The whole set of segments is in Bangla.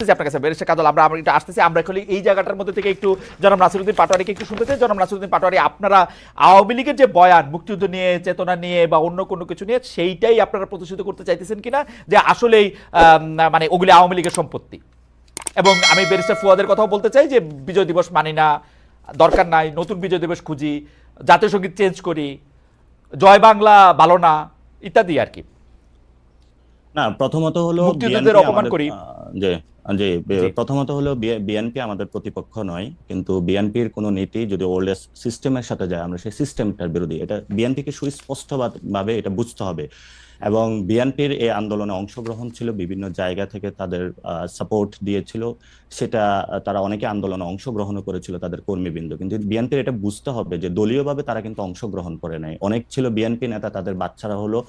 আপনার কাছে ব্যারিস্টার কাজল, আমরা একটু আসতেছি, আমরা এখন এই জায়গাটার মধ্যে থেকে একটু জনাব নাসিরউদ্দিন পাটোয়ারিকে একটু শুনতে চাই। জনাব নাসিরউদ্দিন পাটোয়ারি, আপনারা আওয়ামী লীগের যে বয়ান মুক্তিযুদ্ধ নিয়ে, চেতনা নিয়ে বা অন্য কোনো কিছু নিয়ে, সেইটাই আপনারা প্রতিষ্ঠিত করতে চাইতেছেন কিনা যে আসলেই মানে ওগুলি আওয়ামী লীগের সম্পত্তি? এবং আমি ব্যারিস্টার ফুয়াদের কথাও বলতে চাই যে বিজয় দিবস মানি না, দরকার নাই, নতুন বিজয় দিবস খুঁজি, জাতীয় সঙ্গীত চেঞ্জ করি, জয় বাংলা ভালো না, ইত্যাদি আর কি। না, প্রথমত হলো মুক্তিযুদ্ধের অপমান করি যে যে প্রথমত হলো বিএনপি আমাদের প্রতিপক্ষ নয়, কিন্তু বিএনপির কোন নীতি যদি ওল্ড সিস্টেমের সাথে যায়, আমরা সেই সিস্টেমটার বিরোধী। এটা বিএনপিকে সুস্পষ্ট ভাবে এটা বুঝতে হবে। এবং বিএনপির এই আন্দোলনে অংশগ্রহণ ছিল, বিভিন্ন জায়গা থেকে তাদের সাপোর্ট দিয়েছিল, সেটা তারা অনেকে আন্দোলনে অংশগ্রহণ করেছিল তাদের কর্মীবৃন্দ। কিন্তু বিএনপির এটা বুঝতে হবে যে দলীয়ভাবে তারা কিন্তু অংশগ্রহণ করে নাই। অনেক ছিল বিএনপি নেতা, তাদের বাচ্চারা হলো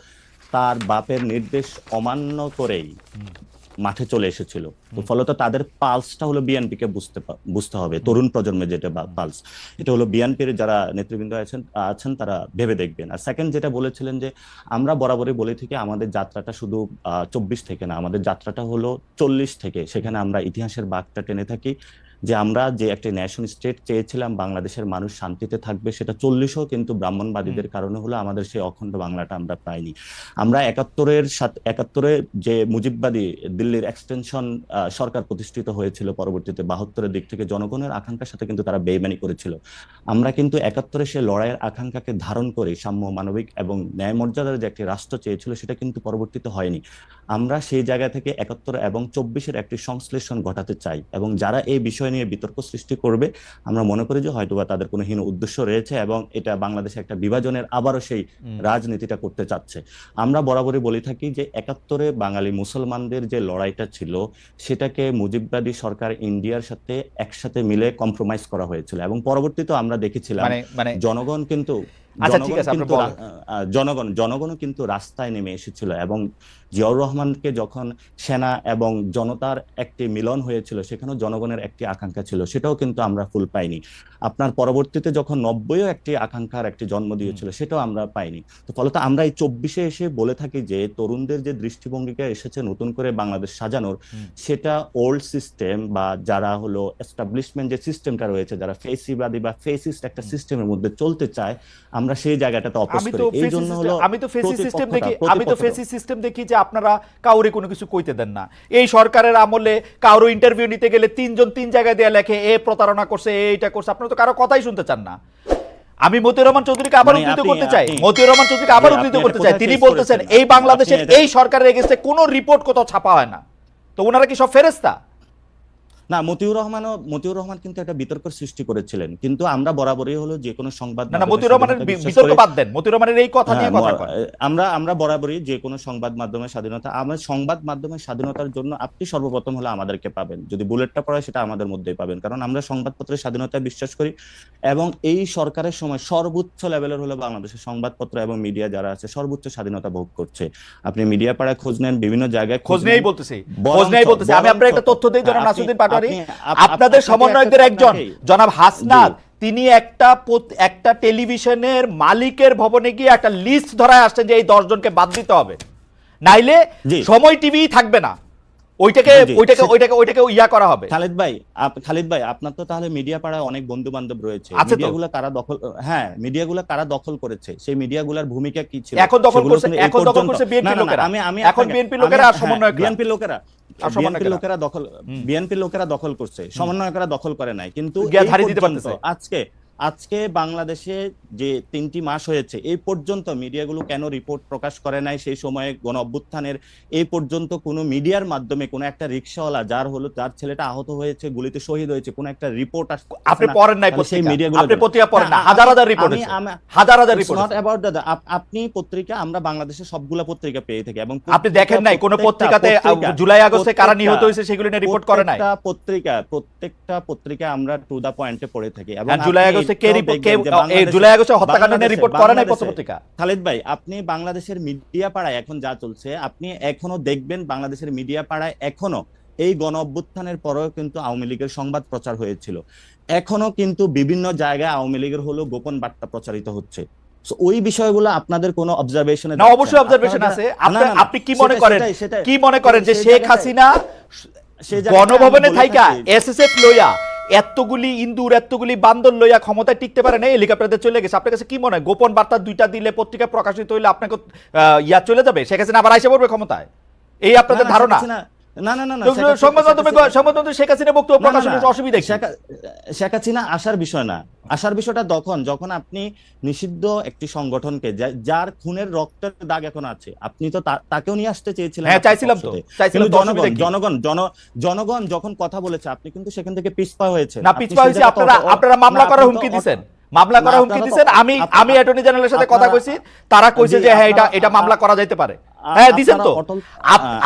তার বাপের নির্দেশ অমান্য করেই মাঠে চলে এসেছিল। তো ফলত তাদের পালসটা হলো বিএনপিকে বুঝতে হবে, তরুণ প্রজন্মের যেটা পালস, এটা হলো বিএনপির যারা নেতৃবৃন্দ আছেন তারা ভেবে দেখবেন। আর সেকেন্ড যেটা বলেছিলেন যে আমরা বরাবরই বলে থাকি আমাদের যাত্রাটা শুধু 24 থেকে না, আমাদের যাত্রাটা হলো 40 থেকে। সেখানে আমরা ইতিহাসের বাঁকটা টেনে থাকি যে আমরা যে একটা ন্যাশন স্টেট চেয়েছিলাম, বাংলাদেশের মানুষ শান্তিতে থাকবে, সেটা 40ও কিন্তু ব্রাহ্মণবাদীদের কারণে হলো আমাদের সেই অখণ্ড বাংলাটা আমরা পাইনি। আমরা 71-এ যে মুজিববাদী দিল্লির এক্সটেনশন সরকার প্রতিষ্ঠিত হয়েছিল, পরবর্তীতে 72-এর দিক থেকে জনগণের আকাঙ্ক্ষার সাথে কিন্তু তারা বেইমানি করেছিল। আমরা কিন্তু 71-এ সে লড়াইয়ের আকাঙ্ক্ষাকে ধারণ করে সাম্য, মানবিক এবং ন্যায় মর্যাদার যে একটি রাষ্ট্র চেয়েছিল, সেটা কিন্তু পরবর্তীতে হয়নি। আমরা সেই জায়গা থেকে 71 এবং 24-এর একটি সংশ্লেষণ ঘটাতে চাই, এবং যারা এই বিষয় নিয়ে বিতর্ক সৃষ্টি করবে, আমরা মনে করি যে হয়তোবা তাদের কোনো হীন উদ্দেশ্য রয়েছে এবং এটা বাংলাদেশে একটা বিভাজনের আবারও সেই রাজনীতিটা করতে চাচ্ছে। আমরা বরাবরই বলে থাকি যে 71-এ বাঙালি মুসলমানদের যে লড়াইটা ছিল, সেটাকে মুজিববাদী সরকার ইন্ডিয়ার সাথে একসাথে মিলে কম্প্রোমাইজ করা হয়েছিল, এবং পরবর্তীতে আমরা দেখেছিলাম জনগণ কিন্তু জনগণও কিন্তু রাস্তায় নেমে এসেছিল। এবং জিয়াউর রহমানকে যখন সেনা এবং জনতার একটি মিলন হয়েছিল, সেখানেও জনগণের একটি আকাঙ্ক্ষা ছিল, সেটাও কিন্তু আমরা ফুল পাইনি। আপনার পরবর্তীতে যখন 90-ও একটি আকাঙ্ক্ষার একটি জন্ম দিয়েছিল, সেটাও আমরা পাইনি। তো ফলত আমরা এই 24-এ এসে বলে থাকি যে তরুণদের যে দৃষ্টিভঙ্গিকে এসেছে নতুন করে বাংলাদেশ সাজানোর, সেটা ওল্ড সিস্টেম বা যারা হলো এস্টাবলিশমেন্ট যে সিস্টেমটা রয়েছে, যারা ফেসিবাদী বা ফেসিস্ট একটা সিস্টেমের মধ্যে চলতে চায়, আমরা সেই জায়গাটাতে অপোজ করি। এই জন্য হলো আমি তো ফেসি সিস্টেম দেখি যে আপনারা কাউরে কোনো কিছু কইতে দেন না। এই সরকারের আমলে কারো ইন্টারভিউ নিতে গেলে 3 জন 3 জায়গায় দেয়া লেখে এ প্রতারণা করছে, এইটা করছে, আপনারা তো কারো কথাই শুনতে চান না। আমি মতিউর রহমান চৌধুরীকে আবার উদ্ধৃত করতে চাই, তিনি বলতেছেন এই বাংলাদেশের এই সরকারের এগেইনস্টে কোনো রিপোর্ট কোথাও ছাপা হয় না। তো ওনারা কি সব ফেরেশতা? না, মতিউর রহমান কিন্তু একটা বিতর্ক সৃষ্টি করেছিলেন, কিন্তু আমরা বরাবরই হলো যে কোনো সংবাদ মতিউর রহমানের বিতর্ক বাদ দেন, মতিউর রহমানের এই কথা নিয়ে কথা বলেন। আমরা বরাবরই যে কোনো সংবাদ মাধ্যমের স্বাধীনতা, আমরা সংবাদ মাধ্যমের স্বাধীনতার জন্য আপনি সর্বপ্রথম হলো আমাদেরকে পাবেন, যদি বুলেটটা পড়ে সেটা আমাদের মধ্যেই পাবেন, কারণ আমরা সংবাদপত্রের স্বাধীনতায় বিশ্বাস করি। এবং এই সরকারের সময় সর্বোচ্চ লেভেলের হলো বাংলাদেশের সংবাদপত্র এবং মিডিয়া যারা আছে সর্বোচ্চ স্বাধীনতা ভোগ করছে। আপনি মিডিয়া পাড়ায় খোঁজ নেন, বিভিন্ন জায়গায় খোঁজ নেই বলতেছি। আমি আপনার একটা তথ্য দেই, জনাব নাসিরউদ্দিন পাটোয়ারি, আপনাদের সমন্বয়কদের একজন জনাব হাসনাত, তিনি একটা টেলিভিশনের মালিকের ভবনে গিয়ে একটা লিস্ট ধরায় আসছেন যে এই 10 জনকে বাদ দিতে হবে, নাইলে সময় টিভি থাকবে না, ওইটাকে ইয়া করা হবে। খালিদ ভাই আপনার তো তাহলে মিডিয়া পাড়ায় অনেক বন্ধু বান্ধব রয়েছে, মিডিয়াগুলো কারা দখল করেছে, সেই মিডিয়াগুলোর ভূমিকা কি ছিল? এখন দখল করছে বিএনপি লোকেরা। এখন বিএনপি লোকেরা আর সমন্বয়ক বিএনপি লোকেরা দখল করছে, সমন্বয়করা দখল করে নাই। কিন্তু আজকে বাংলাদেশে যে 3টি মাস হয়েছে, এই পর্যন্ত মিডিয়াগুলো কেন রিপোর্ট প্রকাশ করে নাই? সেই সময়ে গণ অভ্যুত্থানের এই পর্যন্ত কোনো মিডিয়ার মাধ্যমে কোনো একটা রিকশাওয়ালা যার ছেলেটা আহত হয়েছে, গুলিতে শহীদ হয়েছে, কোনো একটা রিপোর্ট আপনি পড়েন নাই? সেই মিডিয়াগুলো আপনি পত্রিকা পড়েন না? হাজার রিপোর্ট, হাজার রিপোর্ট। নট অ্যাবাউট দাদা, আপনি পত্রিকা, আমরা বাংলাদেশের সবগুলা পত্রিকা পেয়ে থাকি, এবং আপনি দেখেন নাই কোন পত্রিকাতে জুলাই আগস্টে কারা নিহত হয়েছে সেগুলো নিয়ে রিপোর্ট করে নাই? প্রত্যেকটা পত্রিকা আমরা টু দা পয়েন্টে পড়ে থাকি। এবং জুলাই আগস্টে হত্যাকাণ্ড নিয়ে রিপোর্ট করে নাই পত্রিকা? খালিদ ভাই, আপনি বাংলাদেশের মিডিয়া পাড়ায় এখন যা চলছে, আপনি এখনো দেখবেন বাংলাদেশের মিডিয়া পাড়ায় এখনো এই গণ অভ্যুত্থানের পরেও কিন্তু আওয়ামী লীগের সংবাদ প্রচার হয়েছিল, এখনো কিন্তু বিভিন্ন জায়গায় আওয়ামী লীগের হলো গোপন বার্তা প্রচারিত হচ্ছে। ওই বিষয়গুলো আপনাদের কোনো অবজারভেশন? না, অবশ্যই অবজারভেশন আছে। আপনি কি মনে করেন যে শেখ হাসিনা সেই জায়গাটায় গণভবনে আমি বলে থাইকা থাকি- এসএসএফ লইয়া এতগুলি ইন্দুর এতগুলি বান্দর লইয়া ক্ষমতায় টিকতে পারে না, হেলিকপ্টারে চলে গেছে। আপনার কাছে কি মনে হয় গোপন বার্তা দুইটা দিলে পত্রিকা প্রকাশিত হইলে আপনাকে ইয়া চলে যাবে, শেখ হাসিনা আবার আইসা পড়বে ক্ষমতায়, এই আপনাদের না, ধারণা? না না না না সংবাদ মাধ্যমে শেখ হাসিনা বক্তব্য প্রকাশের অসুবিধা কি? শেখ হাসিনা আসার বিষয় না, আসার বিষয়টা যখন আপনি নিষিদ্ধ একটি সংগঠনকে যার খুনের রক্তের দাগ এখন আছে, আপনি তো তাকেও নিয়ে আসতে চেয়েছিলেন। হ্যাঁ, চাইছিলাম তো। কিন্তু জনগণ যখন কথা বলেছে আপনি কিন্তু সেখান থেকে পিছপা হয়েছে না, পিছপা হয়েছে আপনারা মামলা করার হুমকি দিছেন, মামলা করার হুমকি দিছেন। আমি অ্যাটর্নি জেনারেলের সাথে কথা কইছি, তারা কইছে যে হ্যাঁ এটা মামলা করা যাইতে পারে। হ্যাঁ দিছেন তো।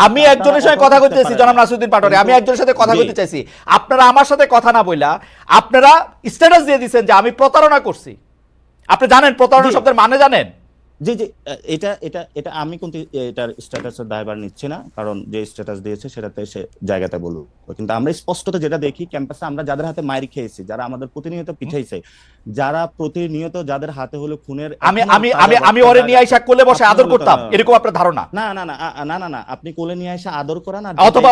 আমি একজনের সাথে কথা কইতেছি, জনাব নাসিরউদ্দিন পাটোয়ারি, আমি একজনের সাথে কথা কইতে চাইছি, আপনারা আমার সাথে কথা না বইলা আপনারা স্ট্যাটাস দিয়ে দিছেন যে আমি প্রতারণা করছি। আপনি জানেন প্রতারণা শব্দের মানে জানেন? জি জি, এটা এটা এটা আমি কিন্তু এটার স্ট্যাটাসের দায়ভার নিচ্ছি না, কারণ যে স্ট্যাটাস দিয়েছে সেটাতে সে জায়গাতে বলুক। কিন্তু আমরা স্পষ্টত যেটা দেখি ক্যাম্পাসে আমরা যাদের হাতে মাইর খেয়েছি, যারা আমাদের প্রতিনিয়ত পিঠাইছে, যারা প্রতিনিয়ত যাদের হাতে হলো খুনের, আমি ওরে নিয়ে আইসা কোলে বসে আদর করতাম, এরকম আপনার ধারণা? না না না না না না, আপনি কোলে নিয়ে আইসা আদর করা না, অথবা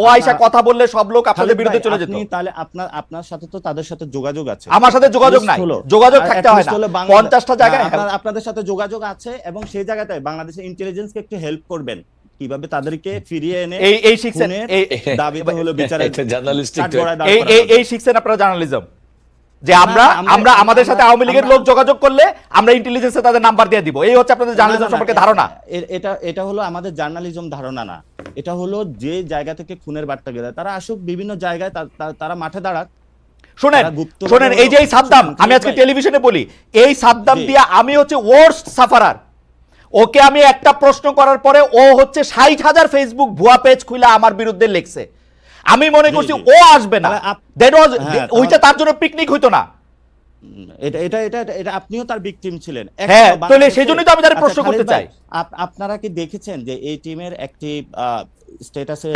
ও আইসা কথা বললে সব লোক আপনাদের বিরুদ্ধে চলে যেত। তাহলে আপনার সাথে তো তাদের সাথে যোগাযোগ আছে। আমার সাথে যোগাযোগ নাই, যোগাযোগ থাকতে হয় না। 50টা জায়গায় আপনাদের সাথে যোগাযোগ আছে, এবং সেই জায়গাতে বাংলাদেশের ইন্টেলিজেন্সকে একটু হেল্প করবেন কিভাবে তাদেরকে ফিরিয়ে এনে এই শিখছেন, দাবিতে হলো বিচারের এই শিখছেন আপনারা জার্নালিজম, যে আমরা আমাদের সাথে আওয়ামী লীগের লোক যোগাযোগ করলে আমরা ইন্টেলিজেন্সে তাদের নাম্বার দিয়ে দিব, এই হচ্ছে আপনাদের জার্নালিজম সম্পর্কে ধারণা। এটা হলো আমাদের জার্নালিজম ধারণা না, এটা হলো যে জায়গা থেকে খুনের বার্তা গেলে তারা আসুক বিভিন্ন জায়গায়, তারা মাঠে দাঁড়াক। শোনেন এই যে এই সাদ্দাম, আমি আজকে টেলিভিশনে বলি, এই সাদ্দাম দিয়া আমি হচ্ছে ওয়ার্স্ট সাফারার। ওকে আমি একটা প্রশ্ন করার পরে ও হচ্ছে 60,000 ফেসবুক ভুয়া পেজ খুলে আমার বিরুদ্ধে লিখছে। আমি মনে করছি ও আসবে না, ওইটা তার জন্য পিকনিক হইতো না। এটা আপনিও তার ভিকটিম ছিলেন। হ্যাঁ, তাহলে সেজন্যই তো আমি তার প্রশ্ন করতে চাই। আপনারা কি দেখেছেন যে এই টিমের একটি স্ট্যাটাসে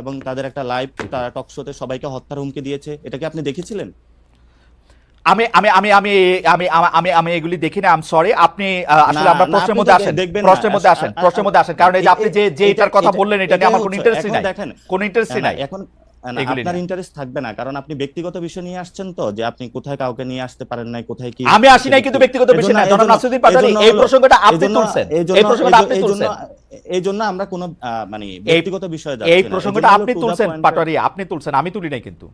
এবং তাদের একটা লাইভ টক শোতে সবাইকে হত্যার হুমকি দিয়েছে? এটা কি আপনি দেখেছিলেন? আমি আমি আমি আমি আমি আমি আমি এগুলি দেখি না, আই এম সরি। আপনি আসলে আমরা প্রশ্নের মধ্যে আসেন, প্রশ্নের মধ্যে আসেন, কারণ এই যে আপনি যে এটার কথা বললেন এটা নিয়ে আমার কোনো ইন্টারেস্ট নাই, কোনো ইন্টারেস্ট নাই। এখন আপনার ইন্টারেস্ট থাকবে না, কারণ আপনি ব্যক্তিগত বিষয় নিয়ে আসছেন, তো যে আপনি কোথায় কাউকে নিয়ে আসতে পারেন নাই, কোথায় কি। আমি আসি নাই কিন্তু ব্যক্তিগত বিষয় না, জনাব নাসিরউদ্দিন পাটোয়ারি এই প্রসঙ্গটা আপনি তুলছেন, এই প্রসঙ্গটা আপনি তুলছেন, এই জন্য আমরা কোনো মানে ব্যক্তিগত বিষয়ে যাচ্ছি না। এই প্রসঙ্গটা আপনি তুলছেন পাটোয়ারি, আপনি তুলছেন, আমি তুলি নাই কিন্তু।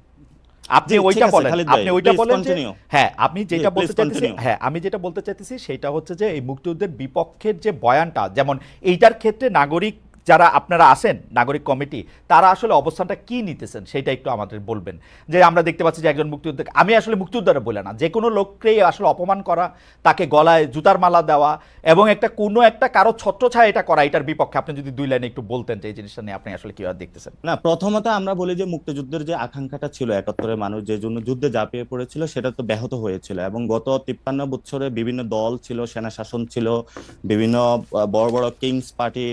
আপনি ওইটা বলেন, আপনি ওইটা বলেন যে হ্যাঁ আপনি যেটা বলতে চাইতেছি, হ্যাঁ আমি যেটা বলতে চাইতেছি সেটা হচ্ছে যে এই মুক্তিযুদ্ধের বিপক্ষের যে বয়ানটা, যেমন এইটার ক্ষেত্রে নাগরিক যারা আপনারা আছেন, নাগরিক কমিটি, তারা আসলে অবস্থানটা কি নিতেছেন সেটা একটু আমাদের বলবেন। যে আমরা দেখতে পাচ্ছি যে একজন মুক্তিযোদ্ধা, আমি আসলে মুক্তিযোদ্ধারা বলে না, যে কোনো লোককেই আসলে অপমান করা, তাকে গলায় জুতার মালা দেওয়া এবং কোনো একটা কারো ছত্রছায়া এটা করা, এটার বিপক্ষে আপনি যদি 2 লাইনে একটু বলতেন যে এই জিনিসটা নিয়ে আপনি আসলে কিভাবে দেখতেছেন। না, প্রথমত আমরা বলি যে মুক্তিযুদ্ধের যে আকাঙ্ক্ষাটা ছিল 71-এর মানুষ যে জন্য যুদ্ধে ঝাঁপিয়ে পড়েছিল, সেটা তো ব্যাহত হয়েছিল, এবং গত 53 বছরে বিভিন্ন দল ছিল, সেনা শাসন ছিল, বিভিন্ন বড় বড় কিংস পার্টি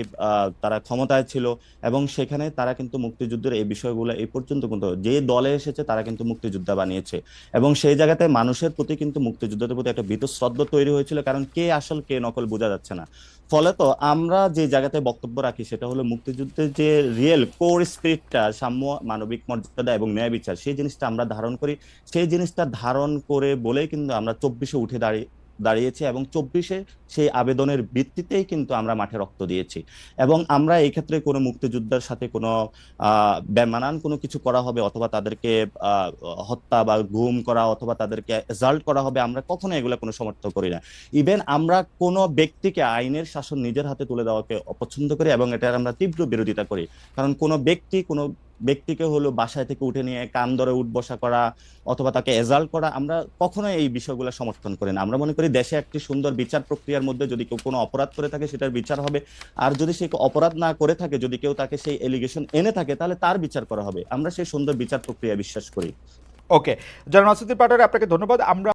তারা ক্ষমতায় ছিল, এবং সেখানে তারা কিন্তু মুক্তিযুদ্ধের এই বিষয়গুলো এই পর্যন্ত কিন্তু যে দলে এসেছে তারা কিন্তু মুক্তিযোদ্ধা বানিয়েছে, এবং সেই জায়গাতে মানুষের প্রতি কিন্তু মুক্তিযুদ্ধের প্রতি একটা বীতশ্রদ্ধা তৈরি হয়েছিল, কারণ কে আসল কে নকল বোঝা যাচ্ছে না। ফলে তো আমরা যে জায়গাতে বক্তব্য রাখি সেটা হলো মুক্তিযুদ্ধের যে রিয়েল কোর স্পিরিটটা, সাম্য, মানবিক মর্যাদা এবং ন্যায় বিচার, সেই জিনিসটা আমরা ধারণ করি। সেই জিনিসটা ধারণ করে বলেই কিন্তু আমরা 24-এ উঠে দাঁড়িয়েছি, এবং 24-এ সেই আবেদনের ভিত্তিতেই কিন্তু আমরা মাঠে রক্ত দিয়েছি। এবং আমরা এই ক্ষেত্রে কোনো মুক্তিযোদ্ধার সাথে কোনো বেমানান কোনো কিছু করা হবে, অথবা তাদেরকে হত্যা বা গুম করা, অথবা তাদেরকে অ্যাসাল্ট করা হবে, আমরা কখনো এগুলো কোনো সমর্থন করি না। ইভেন আমরা কোনো ব্যক্তিকে আইনের শাসন নিজের হাতে তুলে দেওয়াকে অপছন্দ করি, এবং এটার আমরা তীব্র বিরোধিতা করি। কারণ কোনো ব্যক্তিকে হলো বাসায় থেকে উঠে নিয়ে কান ধরে উঠবসা করা অথবা তাকে এজাল্ট করা, আমরা কখনো এই বিষয়গুলো সমর্থন করি না। আমরা মনে করি দেশে একটি সুন্দর বিচার প্রক্রিয়ার মধ্যে যদি কেউ কোনো অপরাধ করে থাকে সেটার বিচার হবে, আর যদি সে অপরাধ না করে থাকে, যদি কেউ তাকে সেই এলিগেশন এনে থাকে, তাহলে তার বিচার করা হবে। আমরা সেই সুন্দর বিচার প্রক্রিয়া বিশ্বাস করি। ওকে, জনাব নাসিরউদ্দিন পাটোয়ারি আপনাকে ধন্যবাদ। আমরা